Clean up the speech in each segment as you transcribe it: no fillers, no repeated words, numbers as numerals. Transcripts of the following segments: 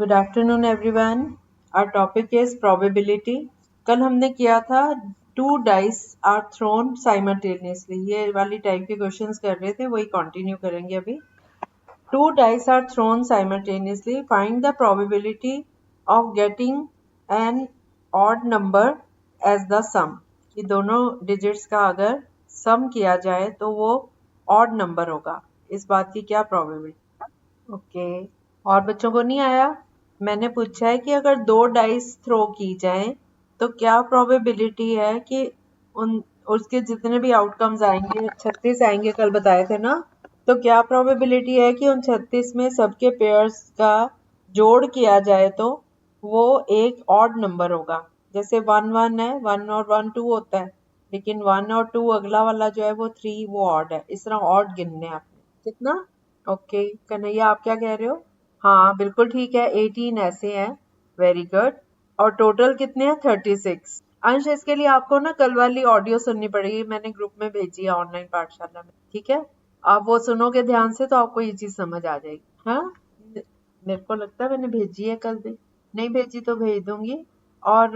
Good afternoon everyone. Our topic is probability. कल हमने किया था two dice are thrown simultaneously. ये वाली टाइप के क्वेश्चंस कर रहे थे, वही कंटिन्यू करेंगे अभी. Two dice are thrown simultaneously. Find the probability of getting an odd number as the sum. ये दोनों डिजिट्स का अगर सम किया जाए तो वो ऑड नंबर होगा. इस बात की क्या प्रोबेबिलिटी? ओके. और बच्चों को नहीं आया? मैंने पूछा है कि अगर 2 डाइस थ्रो की जाएं तो क्या प्रोबेबिलिटी है कि उसके जितने भी आउटकम्स आएंगे, 36 आएंगे कल बताए थे ना, तो क्या प्रोबेबिलिटी है कि उन 36 में सबके पेयर्स का जोड़ किया जाए तो वो एक ऑड नंबर होगा. जैसे 1 1 है, 1 और 1 2 होता है, लेकिन 1 और 2 अगला वाला जो है वो 3 वो ऑड है. इस तरह ऑड गिनने आपने. कितना? ओके. कन्हैया आप क्या कह रहे हो? हाँ बिल्कुल ठीक है, 18 ऐसे हैं. Very good. और टोटल कितने हैं? 36. अंश इसके लिए आपको ना कल वाली ऑडियो सुननी पड़ेगी, मैंने ग्रुप में भेजी है ऑनलाइन पाठशाला में. ठीक है, आप वो सुनोगे ध्यान से तो आपको ये चीज समझ आ जाएगी. हाँ मेरे को लगता है मैंने भेजी है कल भी, नहीं भेजी तो भेज दूंगी. और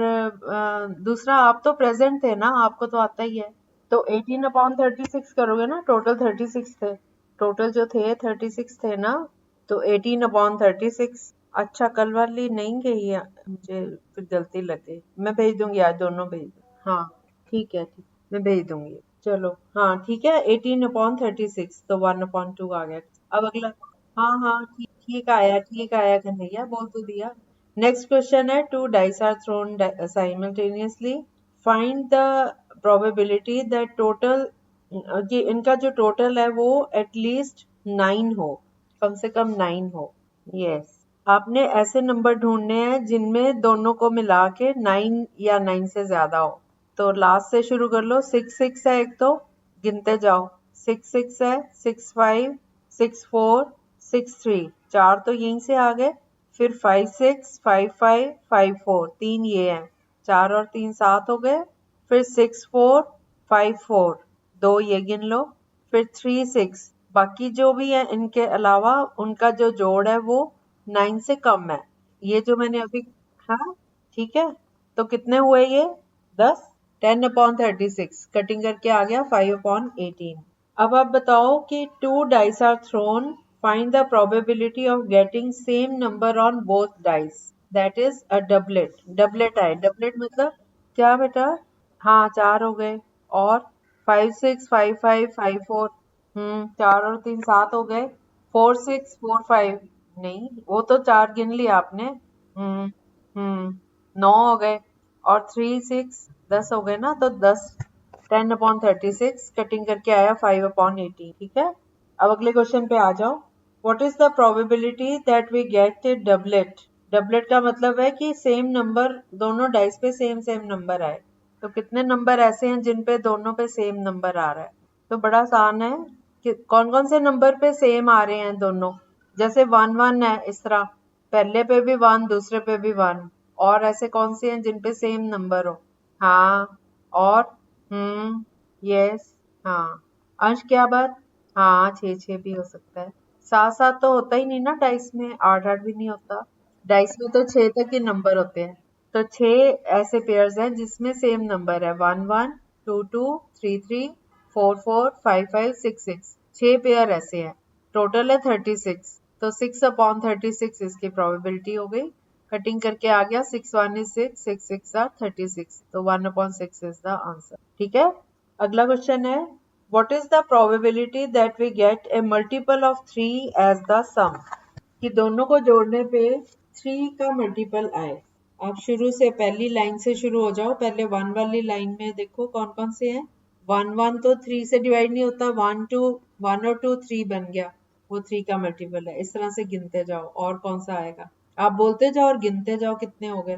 दूसरा आप तो प्रेजेंट थे ना, आपको तो आता ही है. तो 18/36 करोगे ना, टोटल 36 थे. टोटल जो थे 36 थे ना, तो 18/36. अच्छा कल वाली नहीं गई है, मुझे फिर गलती लगी. मैं भेज दूंगी, आज दोनों भेज दूंगी. हाँ ठीक है, ठीक मैं भेज दूंगी. चलो हाँ ठीक है, 18/36 तो 1/2 आ गया. अब अगला. हाँ हाँ ठीक ठीक आया कन्हैया, बोल तो दिया. नेक्स्ट क्वेश्चन है, 2 dice are thrown simultaneously. Find the probability that total, कि इनका जो टोटल है वो एटलीस्ट 9 हो, कम से कम 9 हो. यस. आपने ऐसे नंबर ढूंढने हैं जिनमें दोनों को मिला के 9 या 9 से ज्यादा हो. तो लास्ट से शुरू कर लो. 6 6 है एक, तो गिनते जाओ. 6 6 है, 6 5 6 4 6 3, 4 तो यहीं से आ गए. फिर 5 6 5 5 5 4, 3 ये हैं. 4 और 3 7 हो गए. फिर 6 4 5 4, 2 ये गिन लो. फिर 3 6, बाकी जो भी है इनके अलावा उनका जो जोड़ है वो 9 से कम है. ये जो मैंने अभी. हाँ ठीक है, तो कितने हुए ये? 10. 10/36 कटिंग करके आ गया 5/18. अब आप बताओ कि 2 dice are thrown, find the probability of getting same number on both dice, that is a doublet. Doublet आए. डबलेट मतलब क्या बेटा? हाँ 4 हो गए. और 5 6 5 5 5 4, 4 और 3 7 हो गए. 4 6 4 5, नहीं वो तो 4 गिन लिया आपने. 9 हो गए. और 3 6 10 हो गए ना, तो 10. 10/36 कटिंग करके आया 5/18. ठीक है, अब अगले क्वेश्चन पे आ जाओ. What is the probability that we get a doublet? Doublet का मतलब है कि सेम नंबर दोनों डाइस पे सेम सेम नंबर आए. तो कितने नंबर ऐसे हैं जिन पे दोनों पे सेम नंबर आ रहा है? तो बड़ा आसान है कि कौन कौन से नंबर पे सेम आ रहे हैं दोनों. जैसे 1 1 है, इस तरह पहले पे भी 1 दूसरे पे भी 1. और ऐसे कौन से हैं जिन पे सेम नंबर हो? हाँ. और यस. हाँ. अंश क्या बात? हाँ 6 6 भी हो सकता है. 7 7 तो होता ही नहीं ना डाइस में, 8 8 भी नहीं होता. डाइस में तो 6 तक के नंबर होते हैं. तो 6 ऐसे पेयर्स हैं जिसमें सेम नंबर है. 1 1 2 2 3 3 4 4 5 5 6 6. 6 पेयर ऐसे हैं. टोटल है 36. तो 6/36 इसकी प्रोबेबिलिटी हो गई. कटिंग करके आ गया 6 1 is 6 6 6 are 36. तो 1/6 is the answer. ठीक है, अगला क्वेश्चन है, what is the probability that we get a multiple of 3 as the sum? कि दोनों को जोड़ने पे 3 का मल्टीपल आए. आप शुरू से पहली लाइन से शुरू हो जाओ. पहले 1 वाली लाइन में देखो कौन कौन से हैं. 1 1 तो 3 से डिवाइड नहीं होता. 1 2, 1 और 2 3 बन गया, वो 3 का मल्टीपल है. इस तरह से गिनते जाओ और कौन सा आएगा. आप बोलते जाओ और गिनते जाओ कितने हो गए.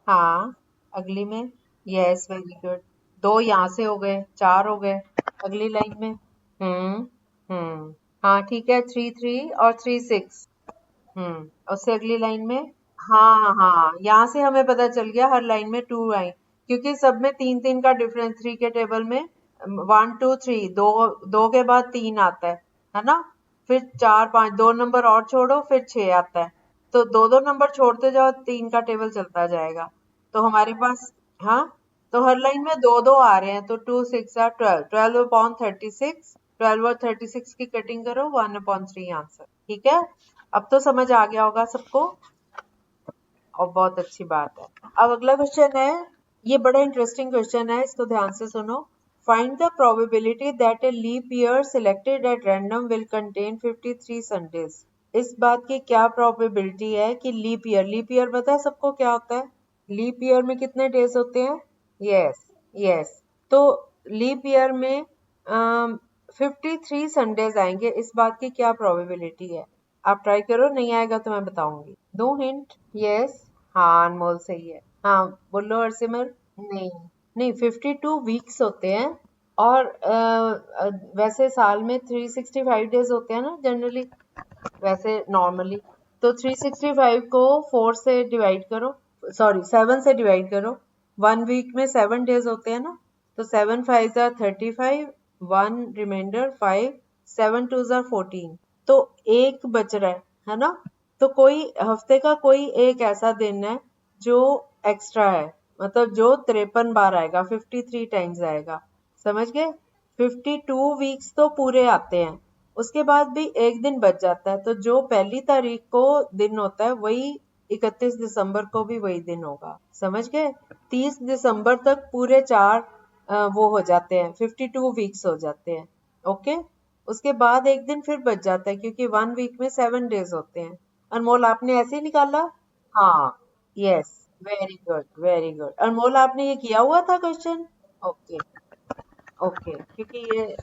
हाँ अगली में. Yes very good. 2 यहाँ से हो गए, 4 हो गए. अगली लाइन में. हाँ ठीक है, 3 3 और 3 6. उससे अगली लाइन में. हाँ हाँ, यहाँ से हमें पता चल गया हर लाइन में 2 आई, क्योंकि सब में 3 3 का डिफरेंस. 3 के टेबल में 1 2 3, 2 2 के बाद 3 आता है ना. फिर 4 5 2 नंबर और छोड़ो, फिर 6 आता है। तो 2 नंबर छोड़ते जाओ, 3 का टेबल चलता जाएगा। तो हमारे पास, हाँ, तो हर लाइन में 2 आ रहे हैं, तो 2 6 are 12, 12 upon 36, 12 और 36 की कटिंग करो, 1/3 आंसर। ठीक है, अब तो समझ आ गया होगा सबको, और बहुत अच्छी बात है। अब अगला क्वेश्चन है, ये बड़ा इंटरेस्टिंग क्वेश्चन है, इसको ध्यान से सुनो। Find the probability that a leap year selected at random will contain 53 Sundays. इस बात की क्या प्रोबेबिलिटी है कि लीप ईयर पता है सबको क्या होता है? लीप ईयर में कितने डेज होते हैं? Yes, yes. तो लीप ईयर में 53 संडेज आएंगे, इस बात की क्या प्रोबेबिलिटी है? आप ट्राई करो, नहीं आएगा तो मैं बताऊंगी। दो हिंट। यस, हाँ, अनमोल सही है। हाँ, बोलो हरसिमर। नहीं, नहीं, 52 वीक्स होते हैं, और वैसे साल में 365 डेज होते हैं ना जनरली, वैसे नॉर्मली। तो 365 को 4 से डिवाइड करो, सॉरी 7 से डिवाइड करो। 1 वीक में 7 डेज होते हैं ना, तो 7 5 are 35, 1 रिमाइंडर 5, 7 2 are 14, तो एक बच रहा है ना? तो कोई हफ्ते का कोई एक ऐसा दिन है जो एक्स्ट्रा है, मतलब जो 53 बार आएगा, 53 टाइम्स आएगा। समझ गए? 52 वीक्स तो पूरे आते हैं, उसके बाद भी एक दिन बच जाता है, तो जो पहली तारीख को दिन होता है वही 31 दिसंबर को भी वही दिन होगा। समझ गए? 30 दिसंबर तक पूरे 4 वो हो जाते हैं, 52 वीक्स हो जाते हैं। ओके, उसके बाद एक दिन फिर बच जाता है, क्योंकि 1 वीक में 7 डेज होते हैं। अनमोल, आपने ऐसे ही निकाला? हाँ, yes, very good, very good. Anmol, आपने ये किया हुआ था क्वेश्चन? ओके, ओके, क्योंकि ये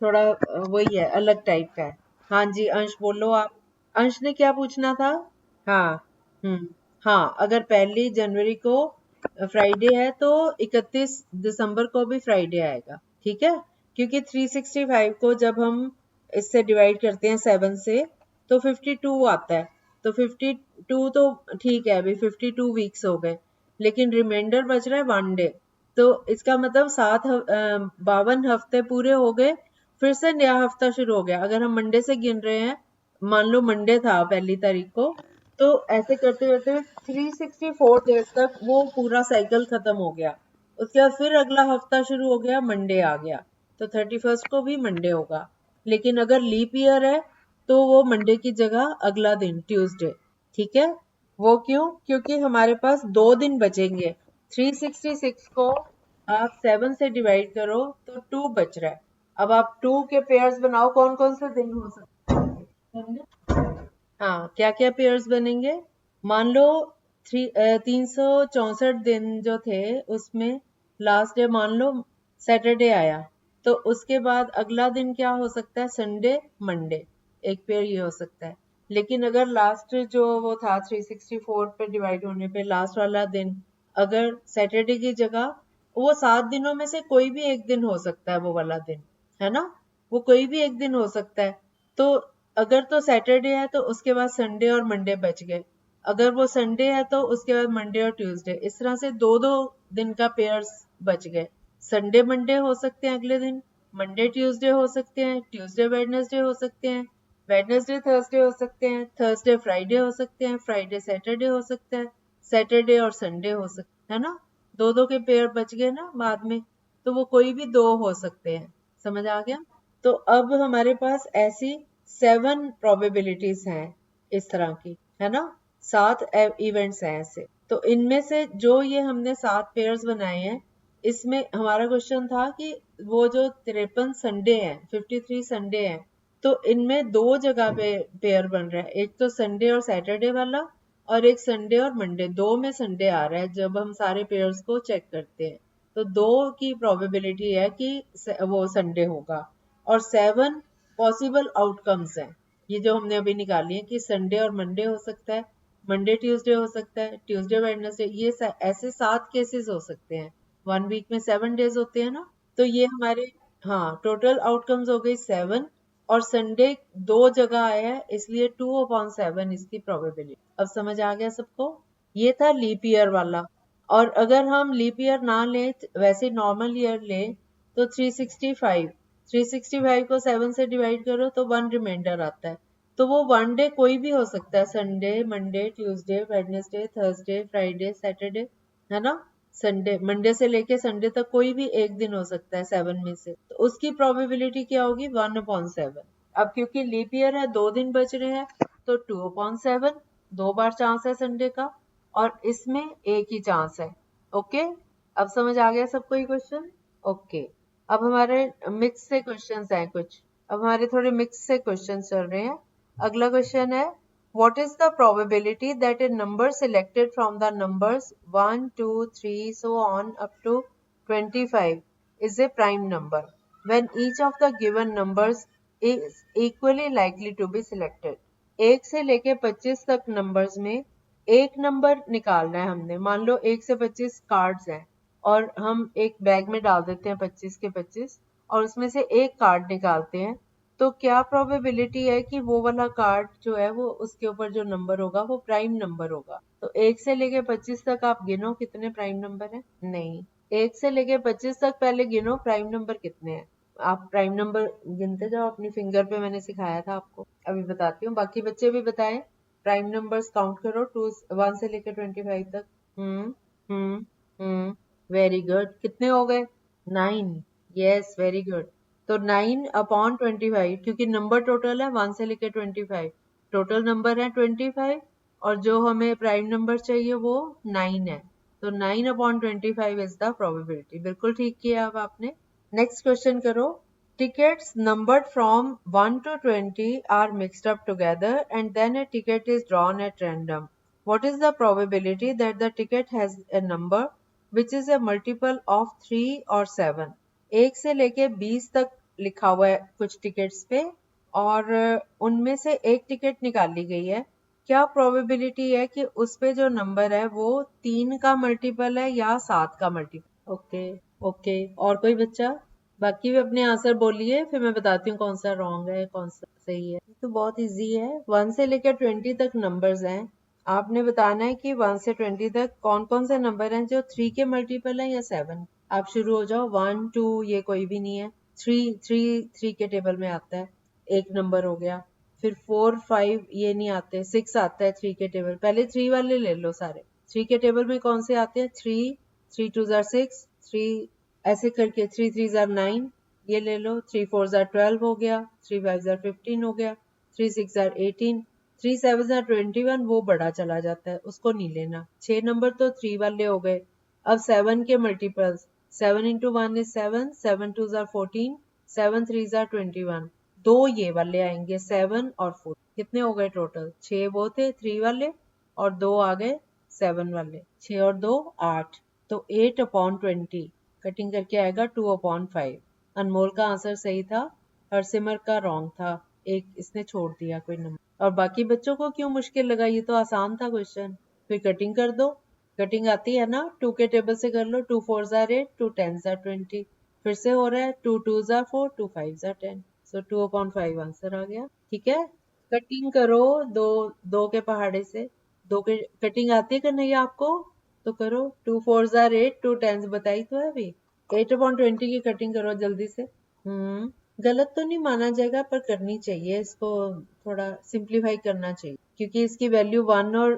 थोड़ा वही है, अलग टाइप का है। हाँ जी, अंश बोलो आप। अंश ने क्या पूछना था? हाँ, हम्म, हाँ, अगर 1 जनवरी को फ्राइडे है तो 31 दिसंबर को भी फ्राइडे आएगा। ठीक है, क्योंकि 365 को जब हम इससे डिवाइड करते हैं 7 से, तो 52 आता है। तो 52 तो ठीक है, अभी 52 वीक्स हो गए, लेकिन रिमाइंडर बच रहा है 1 डे। तो इसका मतलब 52 हफ्ते पूरे हो गए, फिर से नया हफ्ता शुरू हो गया। अगर हम मंडे से गिन रहे हैं, मान लो मंडे था 1 तारीख को, तो ऐसे करते करते 364 डेज तक वो पूरा साइकिल खत्म हो गया। उसके बाद फिर अगला हफ्ता शुरू हो गया, मंडे आ गया, तो 31 को भी मंडे होगा। लेकिन अगर लीप ईयर है तो वो मंडे की जगह अगला दिन ट्यूसडे। ठीक है, वो क्यों? क्योंकि हमारे पास 2 दिन बचेंगे। 366 को आप 7 से डिवाइड करो तो 2 बच रहा है। अब आप 2 के पेयर्स बनाओ, कौन कौन से दिन हो सकते हैं? हाँ, क्या क्या पेयर्स बनेंगे? मान लो 364 दिन जो थे, उसमें लास्ट डे मान लो सैटरडे आया, तो उसके बाद अगला दिन क्या हो सकता है? संडे, मंडे, एक पेयर ये हो सकता है। लेकिन अगर लास्ट जो वो था 364 पे डिवाइड होने पे लास्ट वाला दिन अगर सैटरडे की जगह, वो 7 दिनों में से कोई भी एक दिन हो सकता है, वो वाला दिन, है ना? वो कोई भी एक दिन हो सकता है। तो अगर तो सैटरडे है तो उसके बाद संडे और मंडे बच गए। अगर वो संडे है तो उसके बाद मंडे और ट्यूसडे, इस तरह से 2 2 दिन का पेयर्स बच गए। संडे मंडे हो सकते हैं अगले दिन, मंडे ट्यूसडे हो सकते हैं, ट्यूसडे वेडनेसडे हो सकते हैं, वेडनेसडे थर्सडे हो सकते हैं, थर्सडे फ्राइडे हो सकते हैं, फ्राइडे सैटरडे हो सकता है, सैटरडे और संडे हो सकता है ना? 2 2 के पेयर बच गए ना बाद में, तो वो कोई भी 2 हो सकते हैं। समझ आ गया? तो अब हमारे पास ऐसी 7 प्रोबेबिलिटीज हैं इस तरह की, है ना? 7 इवेंट्स हैं ऐसे। तो इनमें से जो ये हमने 7 पेयर्स बनाए हैं, इसमें हमारा क्वेश्चन था कि वो जो 53 संडे हैं, 53 संडे हैं, तो इनमें 2 जगह पे पेयर बन रहा है, एक तो संडे और सैटरडे वाला, और एक संडे और मंडे, 2 में संडे आ रहा है जब हम सारे पेयर्स को चेक करते हैं। तो 2 की प्रोबेबिलिटी है कि वो संडे होगा, और 7 पॉसिबल आउटकम्स हैं, ये जो हमने अभी निकाली है, कि संडे और मंडे हो सकता है, मंडे ट्यूसडे हो सकता है, ट्यूसडे वेडनेसडे, ये ऐसे 7 केसेस हो सकते हैं। 1 वीक में 7 डेज होते हैं ना, तो ये हमारे, हाँ, टोटल आउटकम्स हो गई 7, और संडे 2 जगह आया है, इसलिए 2/7 इसकी प्रोबेबिलिटी। अब समझ आ गया सबको? ये था लीप ईयर वाला। और अगर हम लीप ईयर ना लें, वैसे नॉर्मल ईयर लें, तो 365 को 7 से डिवाइड करो तो 1 रिमाइंडर आता है, तो वो वन डे कोई भी हो सकता है, Sunday, Monday, Tuesday, Wednesday, Thursday, Friday, Saturday, है ना। संडे, मंडे से लेके संडे तक कोई भी एक दिन हो सकता है 7 में से, तो उसकी प्रोबेबिलिटी क्या होगी 1/7। अब क्योंकि लीप ईयर है, 2 दिन बच रहे हैं, तो 2/7, 2 बार चांस है संडे का, और इसमें एक ही चांस है। ओके, अब समझ आ गया सबको ये क्वेश्चन? ओके, अब हमारे मिक्स से क्वेश्चंस हैं कुछ, अब हमारे थोड़े मिक्स से क्वेश्चन चल रहे हैं। अगला क्वेश्चन है, what is the probability that a number selected from the numbers 1, 2, 3 so on up to 25 is a prime number when each of the given numbers is equally likely to be selected? 1 से लेके 25 तक numbers में एक number निकालना है हमने। मान लो 1 से 25 कार्ड्स हैं और हम एक बैग में डाल देते हैं 25 के 25, और उसमें से एक कार्ड निकालते हैं, तो क्या प्रोबेबिलिटी है कि वो वाला कार्ड जो है वो उसके ऊपर जो नंबर होगा वो प्राइम नंबर होगा? तो 1 से लेके 25 तक आप गिनो कितने प्राइम नंबर हैं? नहीं, 1 से लेके 25 तक पहले गिनो प्राइम नंबर कितने हैं। आप प्राइम नंबर गिनते जाओ अपनी फिंगर पे, मैंने सिखाया था आपको, अभी बताती हूँ, बाकी बच्चे भी बताएं। प्राइम नंबर्स काउंट करो, 1 से लेके 25 तक। हम्म हम्म वेरी गुड, कितने हो गए? 9। Yes, very good. तो 9/25, क्योंकि नंबर टोटल है 1 से लेके 25, टोटल नंबर है 25, और जो हमें प्राइम नंबर चाहिए वो 9 है, तो 9/25 इज द प्रोबेबिलिटी। बिल्कुल ठीक किया अब आपने। नेक्स्ट क्वेश्चन करो। Tickets numbered from 1 to 20 are mixed up together and then a ticket is drawn at random. What is the probability that the ticket has a number which is a multiple of 3 or 7? 1 से लेके 20 तक लिखा हुआ है कुछ tickets पे, और उनमें से एक टिकट निकाल ली गई है। क्या प्रोबेबिलिटी है कि उस पे जो नंबर है वो 3 का मल्टीपल है या 7 का मल्टीपल? ओके, ओके, और कोई बच्चा? बाकी भी अपने आंसर बोलिए, फिर मैं बताती हूँ कौन सा रॉन्ग है कौन सा सही है। तो बहुत इजी है, 1 से लेकर 20 तक नंबर्स हैं। आपने बताना है कि 1 से 20 तक कौन कौन से नंबर हैं जो 3 के मल्टीपल हैं या 7। आप शुरू हो जाओ, 1, 2 ये कोई भी नहीं है, 3 के टेबल में आता है, एक नंबर हो गया। फिर 4, 5 ये नहीं आते, 6 आता है 3 के टेबल, पहले 3 वाले ले लो सारे। 3 के टेबल में कौन से आते हैं? 3, 3 2 6, 3 ऐसे करके, 3 3 9 ये ले लो, 3 4 12 हो गया, 3 5 15 हो गया, 3 6 18, 3 7 21, वो बड़ा चला जाता है, उसको नहीं लेना। 6 नंबर तो 3 वाले हो गए। अब 7 के मल्टीपल्स, 7 into 1 is 7, 7 2 14, 7 3 21, दो ये वाले आएंगे 7 और 4। कितने हो गए टोटल? 6 वो थे 3 वाले और 2 आ गए 7 वाले, 6 और 2 8, तो 8/20 कटिंग करके आएगा 2/5। अनमोल का आंसर सही था, हरसिमर का रॉन्ग था, एक इसने छोड़ दिया कोई नंबर। और बाकी बच्चों को क्यों मुश्किल लगा? ये तो आसान था क्वेश्चन। फिर कटिंग कर दो, कटिंग आती है ना, 2 के टेबल से कर लो, 2 4 8, 2 10 20, फिर से हो रहा है 2 2 4, 2 5 10, सो 2/5 आंसर आ गया। ठीक है, कटिंग करो दो, दो के पहाड़े से, दो के कटिंग आती है कि नहीं आपको? तो करो, 2 4 8, 2 10 बताई तो है अभी। 8/20 की कटिंग करो जल्दी से। गलत तो नहीं माना जाएगा, पर करनी चाहिए, इसको थोड़ा सिंप्लीफाई करना चाहिए, क्योंकि इसकी वैल्यू 1 और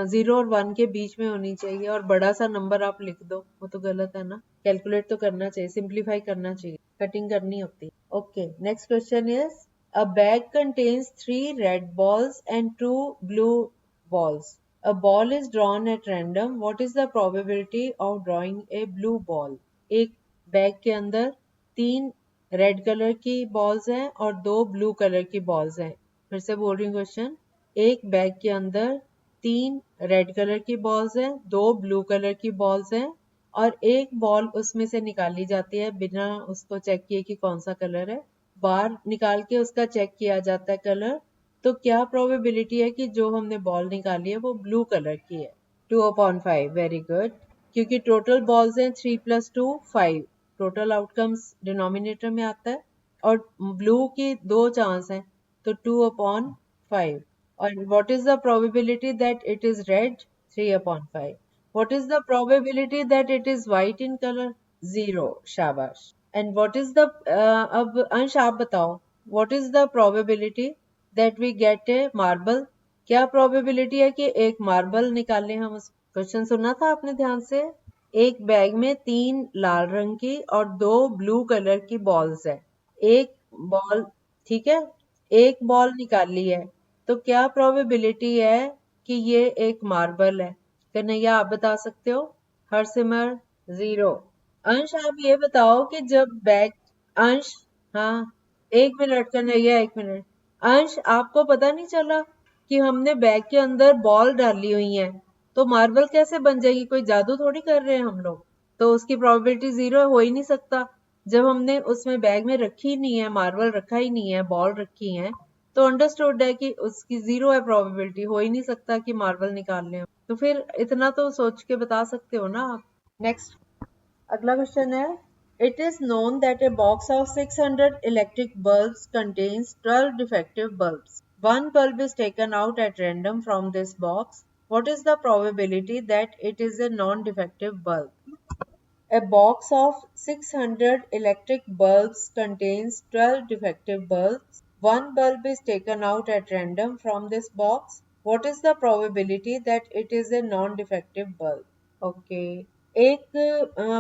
0 और 1 के बीच में होनी चाहिए, और बड़ा सा नंबर आप लिख दो, वो तो गलत है ना। कैलकुलेट तो करना चाहिए, सिंप्लीफाई करना चाहिए, कटिंग करनी होती है। Okay, next question is, a bag contains 3 red balls and 2 blue balls. A ball is drawn at random. What is the probability of drawing a blue ball? एक बैग के अंदर 3 रेड कलर की balls हैं और 2 blue colour की balls हैं। फिर से बोल रही हूँ क्वेश्चन, एक बैग के अंदर 3 रेड कलर की बॉल्स हैं, 2 ब्लू कलर की बॉल्स हैं, और एक बॉल उसमें से निकाली जाती है बिना उसको चेक किए कि कौन सा कलर है, बाहर निकाल के उसका चेक किया जाता है कलर। तो क्या प्रोबेबिलिटी है कि जो हमने बॉल निकाली है वो ब्लू कलर की है? 2/5, वेरी गुड, क्योंकि टोटल बॉल्स हैं 3 + 2 5, टोटल आउटकम्स डिनोमिनेटर में आता है, और ब्लू की 2 चांस हैं, तो 2/5। और what is the probability that it is red? 3/5। What is the probability that it is white in colour? 0, शाबाश। एंड व्हाट इज द अब अंश आप बताओ, what is the probability that we get a marble. क्या probability है कि एक marble निकालें हम? क्वेश्चन सुना था आपने ध्यान से? एक बैग में 3 लाल रंग की और 2 ब्लू कलर की बॉल्स है। एक बॉल, ठीक है, एक बॉल निकाली है, तो क्या प्रोबेबिलिटी है कि ये एक मार्बल है? कन्हैया आप बता सकते हो? हरसिमर 0। अंश आप ये बताओ कि जब बैग, अंश, हाँ, 1 मिनट कन्हैया, 1 मिनट। अंश आपको पता नहीं चला कि हमने बैग के अंदर बॉल डाली हुई है, तो मार्बल कैसे बन जाएगी? कोई जादू थोड़ी कर रहे हैं हम लोग। तो उसकी प्रोबेबिलिटी 0 हो ही नहीं सकता। जब हमने उसमें बैग में रखी ही नहीं है, मार्बल रखा ही नहीं है, बॉल रखी है, तो अंडरस्टूड है कि उसकी 0 है प्रोबेबिलिटी, हो ही नहीं सकता कि मार्बल निकाल लें। तो फिर इतना तो सोच के बता सकते हो ना आप। नेक्स्ट, अगला क्वेश्चन है, it is known that a box of 600 electric bulbs contains 12 defective bulbs. One bulb is taken out at random from this box. What is the probability that it is a non-defective bulb? A box of 600 electric bulbs contains 12 defective bulbs. One bulb is taken out at random from this box. What is the probability that it is a non-defective bulb? Okay. एक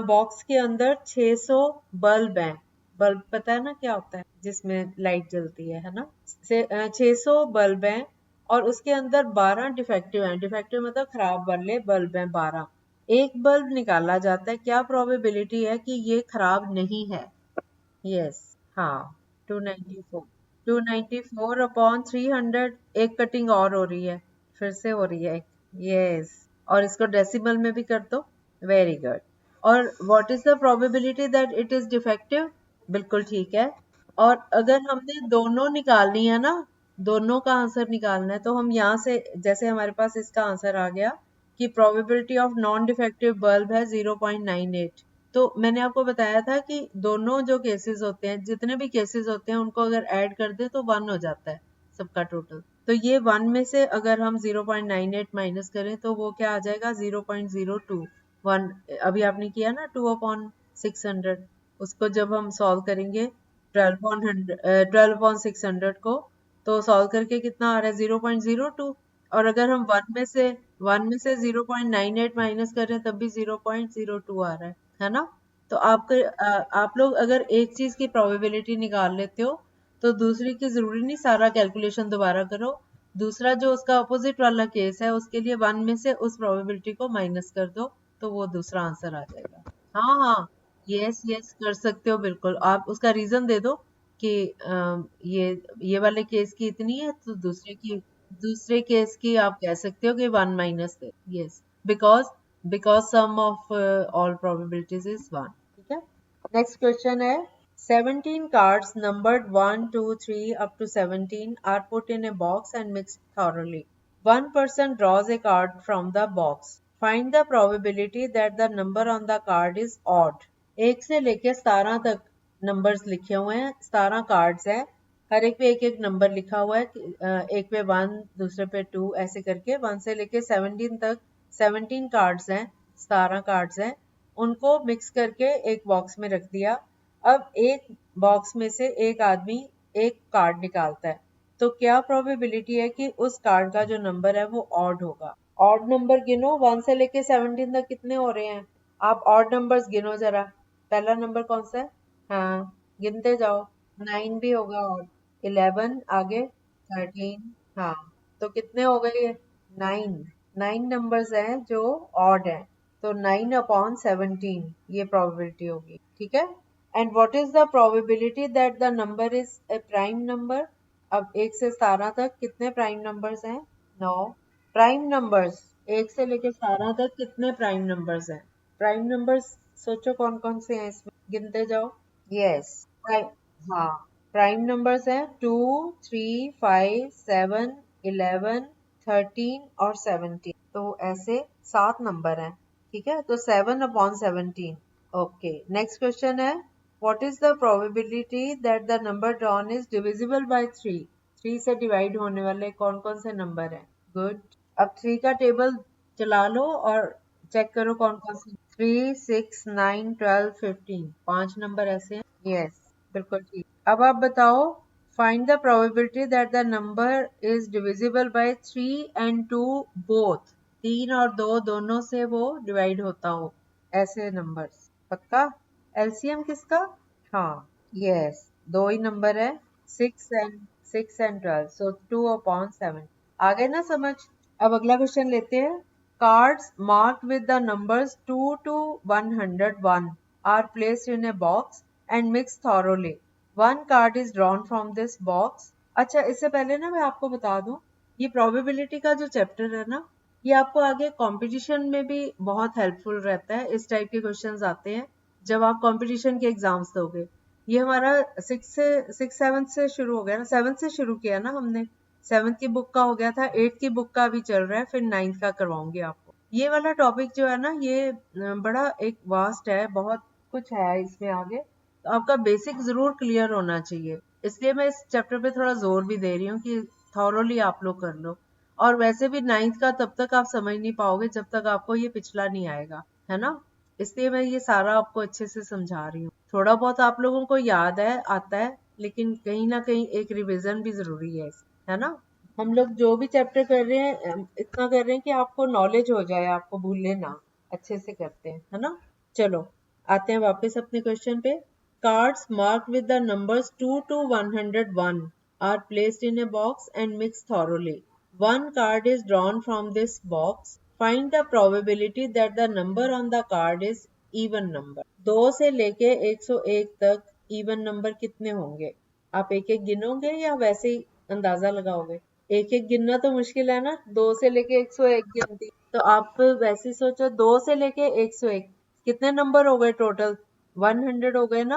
box के अंदर 600 bulb हैं। Bulb पता है ना क्या होता है? जिसमें लाइट जलती है ना? 600 बल्ब हैं और उसके अंदर 12 डिफेक्टिव हैं। डिफेक्टिव मतलब खराब वाले बल्ब हैं 12। एक बल्ब निकाला जाता है, क्या प्रोबेबिलिटी है कि ये खराब नहीं है? यस, हाँ, 294। 294 अपॉन 300। एक कटिंग और हो रही है, फिर से हो रही है। यस, और इसको डेसिमल में भी कर दो। Very good. और what is the probability that it is defective? बिल्कुल ठीक है। और अगर हमने दोनों निकालनी है ना, दोनों का आंसर निकालना है, तो हम यहाँ से, जैसे हमारे पास इसका आंसर आ गया कि probability of non defective bulb है 0.98। तो मैंने आपको बताया था कि दोनों जो केसेस होते हैं, जितने भी केसेस होते हैं, उनको अगर ऐड कर दे तो 1 हो जाता है सबका टोटल। तो ये 1 में से अगर हम 0.98 माइनस करें तो वो क्या आ जाएगा? 0.02। 1 अभी आपने किया ना 2/600, उसको जब हम सॉल्व करेंगे 12/600 को, तो सॉल्व करके कितना आ रहा है? 0.02। और अगर हम 1 में से 0.98 माइनस करें तब भी 0.02 आ रहा है ना? तो आप लोग अगर एक चीज की प्रोबेबिलिटी निकाल लेते हो तो दूसरी की जरूरी नहीं सारा कैलकुलेशन दोबारा करो। दूसरा जो उसका अपोजिट वाला केस है उसके लिए 1 में से उस प्रोबेबिलिटी को माइनस कर दो, तो वो दूसरा आंसर आ जाएगा। हाँ हाँ, यस यस, कर सकते हो बिल्कुल। आप उसका रीजन दे दो कि ये वाले केस की इतनी है, तो दूसरे केस की आप कह सकते हो कि 1 minus they. Yes, because sum of all probabilities is 1। ठीक है। नेक्स्ट क्वेश्चन है, 17 cards numbered 1, 2, 3 up to 17 are put in a box and mixed thoroughly. One person draws a card from the box. Find the probability that the number on the card is odd. 1 से लेके 17 तक numbers लिखे हुए हैं, 17 cards हैं, हर एक पे एक एक नंबर लिखा हुआ है। एक पे 1, दूसरे पे 2, ऐसे करके 1 से लेके 17 तक 17 कार्ड्स हैं, 17 कार्ड्स हैं। उनको मिक्स करके एक बॉक्स में रख दिया। अब एक बॉक्स में से एक आदमी एक कार्ड निकालता है, तो क्या प्रोबेबिलिटी है कि उस कार्ड का जो नंबर है वो ऑड होगा? ऑड नंबर गिनो, 1 से लेके 17 तक कितने हो रहे हैं? आप ऑड नंबर्स गिनो जरा। पहला नंबर कौन सा है? हाँ, गिनते जाओ। 9 भी होगा ऑड, 11, आगे 13। हाँ, तो कितने हो गए ये? 9। 9 नंबर्स हैं जो ऑड हैं, तो 9 अपॉन 17 ये प्रोबेबिलिटी होगी। ठीक है। And what is the probability that the number is a prime number? अब 1 से 17 तक कितने प्राइम नंबर्स हैं? 9 प्राइम नंबर्स। 1 से लेके 17 तक कितने प्राइम नंबर्स हैं? प्राइम नंबर्स सोचो कौन कौन से हैं इसमें, गिनते जाओ। यस, प्राइम, हाँ, प्राइम नंबर्स हैं 2, 3, 5, 7, 11, 13 और 17। तो ऐसे 7 नंबर हैं। ठीक है, तो 7 अपॉन 17। ओके, नेक्स्ट क्वेश्चन है, what is the probability that the number drawn is divisible by 3? 3 से डिवाइड होने वाले कौन कौन से नंबर हैं? गुड। अब 3 का टेबल चला लो और चेक करो कौन कौन से। 3, 6, 9, 12, 15, 5 नंबर ऐसे हैं। यस, बिल्कुल ठीक। अब आप बताओ Find the probability that the number is divisible by 3 and 2 both. 3 और 2 दोनों से वो डिवाइड होता हो, ऐसे नंबर्स. पक्का? एलसीएम किसका? हाँ, यस, दो ही नंबर है, 6 and 12, so 2/7. आ गए ना समझ? अब अगला क्वेश्चन लेते हैं. Cards marked with the numbers 2 to 101 are placed in a box and mixed thoroughly. One card is drawn from this box. अच्छा, इससे पहले ना मैं आपको बता दूं, ये प्रोबेबिलिटी का जो चैप्टर है ना, ये आपको आगे कंपटीशन में भी बहुत हेल्पफुल रहता है. इस टाइप के क्वेश्चंस आते हैं जब आप कंपटीशन के एग्जाम्स दोगे. ये हमारा 6 7 से शुरू हो गया ना, 7 से शुरू किया ना हमने. 7 की बुक का हो गया था, 8 की बुक का भी चल रहा है, फिर 9 का करवाऊंगी आपको. ये वाला टॉपिक जो है ना, ये बड़ा एक वास्ट है, बहुत कुछ है इसमें आगे, तो आपका बेसिक जरूर क्लियर होना चाहिए. इसलिए मैं इस चैप्टर पे थोड़ा जोर भी दे रही हूँ कि थॉरोली आप लोग कर लो. और वैसे भी 9th का तब तक आप समझ नहीं पाओगे जब तक आपको ये पिछला नहीं आएगा, है ना. इसलिए मैं ये सारा आपको अच्छे से समझा रही हूँ. थोड़ा बहुत आप लोगों को याद है, आता है, लेकिन कहीं ना कहीं एक रिवीजन भी जरूरी है ना. हम लोग जो भी चैप्टर कर रहे हैं इतना कर रहे हैं कि आपको नॉलेज हो जाए, आपको भूले ना. अच्छे से करते हैं, है ना. चलो आते हैं वापस अपने क्वेश्चन पे. Cards marked with the numbers 2 to 101 are placed in a box and mixed thoroughly. One card is drawn from this box. Find the probability that the number on the card is even number. 2 से लेके 101 तक even number कितने होंगे? आप एक एक गिनोगे या वैसे ही अंदाजा लगाओगे? एक एक गिनना तो मुश्किल है ना. 2 से लेके 101 गिनती, तो आप वैसे ही सोचो. 2 से लेके 101 कितने नंबर हो गए टोटल? 100 हो गए ना,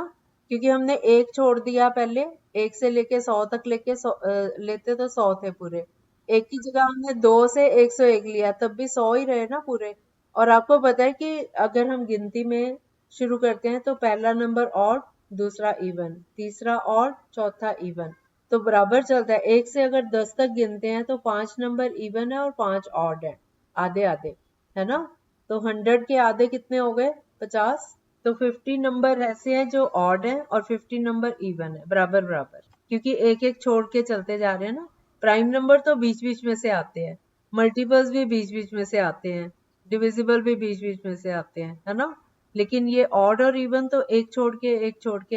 क्योंकि हमने एक छोड़ दिया पहले. एक से लेके 100 तक लेते तो 100 थे पूरे. एक की जगह हमने 2 से 101 लिया, तब भी 100 ही रहे ना पूरे. और आपको पता है कि अगर हम गिनती में शुरू करते हैं तो पहला नंबर ऑड, दूसरा इवन, तीसरा ऑड, चौथा इवन, तो बराबर चलता है. एक से अगर 10 तक गिनते हैं तो 5 नंबर इवन है और 5 ऑड है, आधे आधे, है ना. तो 100 के आधे कितने हो गए? 50. तो 50 नंबर ऐसे हैं जो ऑड है और 50 नंबर इवन है, बराबर बराबर, क्योंकि एक एक छोड़ के चलते जा रहे हैं ना. प्राइम नंबर तो बीच बीच में से आते हैं, मल्टीपल्स भी बीच बीच में से आते हैं, डिविजिबल भी बीच बीच में से आते हैं, है ना. लेकिन ये ऑड और इवन तो एक छोड़ के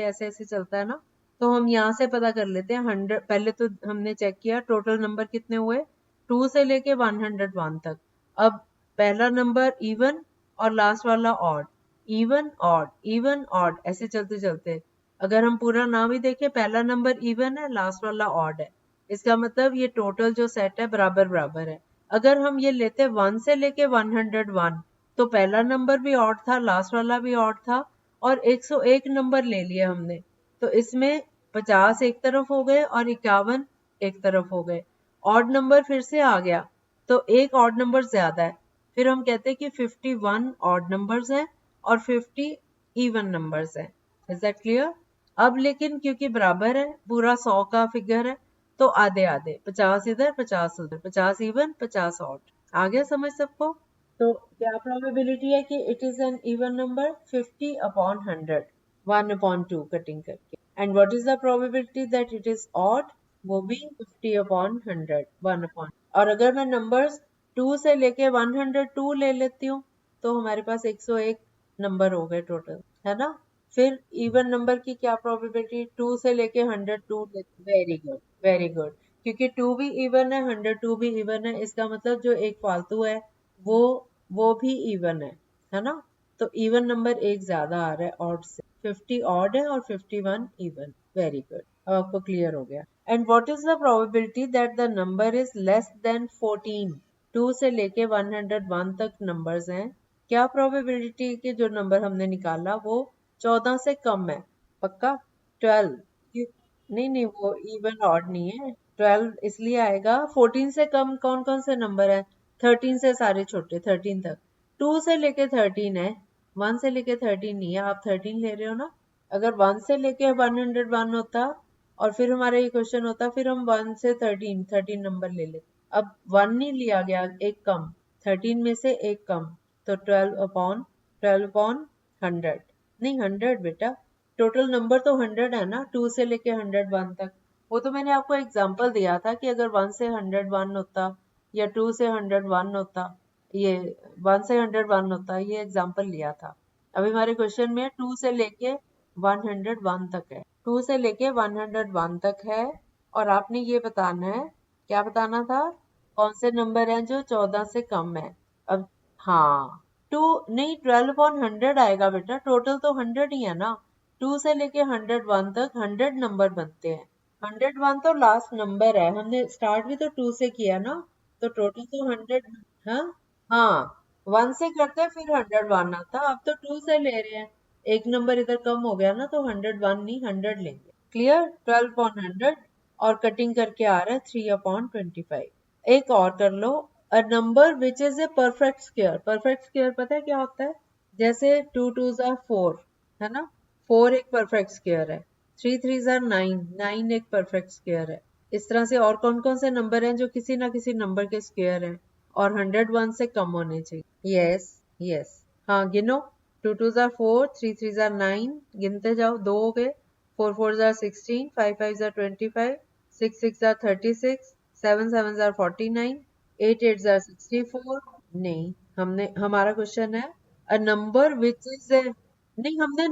ऐसे ऐसे चलता है ना. तो हम यहाँ से पता कर लेते हैं. 100 पहले तो हमने चेक किया टोटल नंबर कितने हुए, 2 से लेके 101 तक. अब पहला नंबर इवन और लास्ट वाला odd, even odd, even odd, ऐसे चलते चलते. अगर हम पूरा ना भी देखें, पहला नंबर इवन है, लास्ट वाला ऑड है, इसका मतलब ये टोटल जो सेट है बराबर बराबर है. अगर हम ये लेते 1 से लेके 101, तो पहला नंबर भी ऑड था, लास्ट वाला भी ऑड था, और 101 नंबर ले लिया हमने, तो इसमें 50 एक तरफ हो गए और 51 एक तरफ हो गए. ऑड नंबर फिर से आ गया, तो एक ऑड नंबर ज्यादा है. फिर हम कहते हैं कि 51 ऑड नंबर्स हैं और 50 इवन नंबर्स हैं. Is that clear? अब लेकिन क्योंकि बराबर है, पूरा 100 का फिगर है, तो आधे आधे, 50 इधर 50 उधर, 50 इवन 50 ऑड. आ गया समझ सबको? तो क्या प्रोबेबिलिटी है कि it is an even number? 50/100, 1/2 cutting करके. And what is the probability that it is odd? वो भी 50/100, 1/. और अगर मैं नंबर्स 2 से लेके 102 ले लेती हूँ, तो हमारे पास 101 नंबर हो गए टोटल, है ना. फिर इवन नंबर की क्या प्रोबेबिलिटी? 2 से लेके 102. वेरी गुड, वेरी गुड, क्योंकि 2 भी इवन है, 102 भी इवन है, इसका मतलब जो एक फालतू है वो भी इवन है ना. तो इवन नंबर एक ज्यादा आ रहा है ऑड से. 50 ऑड है और 51 इवन. वेरी गुड, अब आपको क्लियर हो गया. And what is the probability that the number is less than 14? 2 से लेके 101 तक नंबर्स हैं. क्या प्रोबेबिलिटी के जो नंबर हमने निकाला वो 14 से कम है? पक्का? 12? नहीं नहीं, वो इवन ऑड नहीं है. 12 इसलिए आएगा. 14 से कम कौन कौन से नंबर है? 13 से सारे छोटे, 13 तक. 2 से लेके 13 है, 1 से लेके 13 नहीं है. आप 13 ले रहे हो ना. अगर 1 से लेके 101 होता और फिर हमारा ये क्वेश्चन होता, फिर हम 1 से 13 नंबर ले लेते. अब 1 नहीं लिया गया, एक कम, 13 में से एक कम, तो 12/100. नहीं 100 बेटा, टोटल नंबर तो 100 है ना, 2 से लेके 101 तक. वो तो मैंने आपको एग्जांपल दिया था कि अगर 1 से 101 होता या 2 से 101 होता, ये 1 से 101 होता, ये एग्जांपल लिया था। अभी हमारे क्वेश्चन में 2 से लेके 101 तक है, 2 से लेके 101 तक है, और आपने ये बताना है, क्या बताना था, कौन से नंबर हैं जो 14 से कम है। अब हाँ, टू नहीं, 12/100 आएगा बेटा, टोटल तो 100 ही है ना। 2 से लेके 101 तक 100 नंबर बनते हैं। 101 तो लास्ट नंबर है, हमने स्टार्ट भी तो 2 से किया ना, तो टोटल तो 100। हाँ हाँ, 1 से करते हैं फिर 101 आता, अब तो 2 से ले रहे हैं, एक नंबर इधर कम हो गया ना, तो 101 नहीं 100 लेंगे। क्लियर, 12/100, और कटिंग करके आ रहा है 3/25। एक और कर लो, a number which is a perfect square. Perfect square पता है क्या होता है, जैसे 2 2s are 4, है ना, 4 एक परफेक्ट स्क्वायर है, 3 3s are 9, 9 एक परफेक्ट स्क्वायर है। इस तरह से और कौन कौन से नंबर हैं जो किसी ना किसी नंबर के स्क्वायर हैं और 101 से कम होने चाहिए। यस यस, हाँ गिनो, 2 2s are 4, 3 3s are 9, गिनते जाओ, दो हो गए, 4 4s are 16, 5 5s are 25, 6 6 are 36, 7 7s are 49, 8 8s are 64। नहीं, हमने, हमारा क्वेश्चन है अ नंबर विच इज ए, नहीं हमने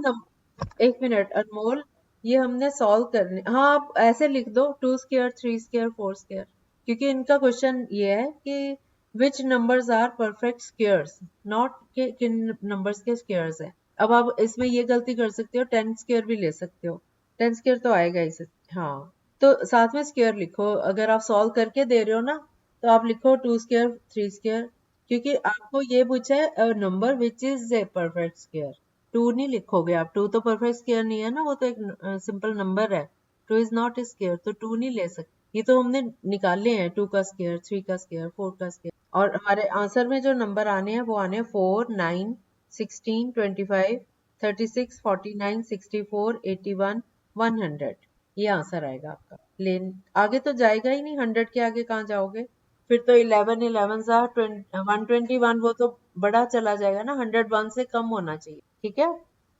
एक मिनट अनमोल, ये हमने सॉल्व करने, हाँ आप ऐसे लिख दो, 2 स्क्वायर 3 स्क्वायर 4 स्क्वायर, क्योंकि इनका क्वेश्चन ये है कि which numbers are perfect squares, not के किन नंबर्स के स्क्वायर्स है। अब आप इसमें ये गलती कर सकते हो, 10 स्क्वायर भी ले सकते हो, 10 स्क्वायर तो आएगा इसे। हाँ, तो साथ में स्क्वायर लिखो, अगर आप सॉल्व करके दे रहे हो ना, तो आप लिखो 2 स्क्वायर 3 स्क्वायर, क्योंकि आपको ये पूछा है number which is a perfect square. 2 नहीं लिखोगे आप, 2 तो परफेक्ट स्क्वायर नहीं है ना, वो तो एक सिंपल नंबर है, 2 इज नॉट ए स्क्वायर, तो 2 नहीं ले सकते। ये तो हमने निकाले हैं, 2 का स्क्वायर, 3 का स्क्वायर, 4 का स्क्वायर, और हमारे आंसर में जो नंबर आने हैं वो आने हैं 4 9 16 25 36 49 64 81 100। ये आंसर आएगा आपका। लेन आगे तो जाएगा ही नहीं, 100 के आगे कहाँ जाओगे, फिर तो 11 11 सा 121, वो तो बड़ा चला जाएगा ना, 101 से कम होना चाहिए। ठीक है,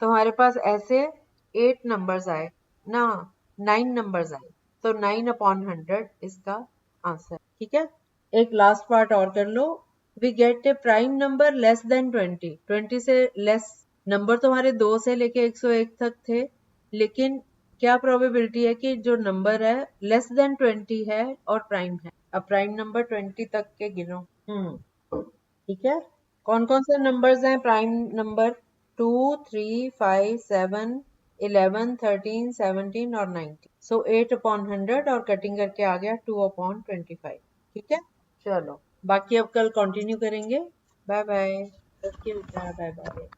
तो हमारे पास ऐसे 8 नंबर्स आए ना, 9 नंबर्स आए, तो 9/100 इसका आंसर। ठीक है, एक लास्ट पार्ट और कर लो, we get a prime number less than 20, 20 से लेस नंबर तो हमारे 2 से लेके 101 तक थे, लेकिन क्या प्रोबेबिलिटी है कि जो नंबर है लेस देन 20 है और प्राइम है। अब प्राइम नंबर 20 तक के गिनो। ठीक है, कौन कौन से नंबर्स हैं प्राइम नंबर, 2 3 5 7 11 13 17 और 19। सो 8/100 और कटिंग करके आ गया 2/25। ठीक है, चलो बाकी अब कल कंटिन्यू करेंगे। Bye bye, bye bye.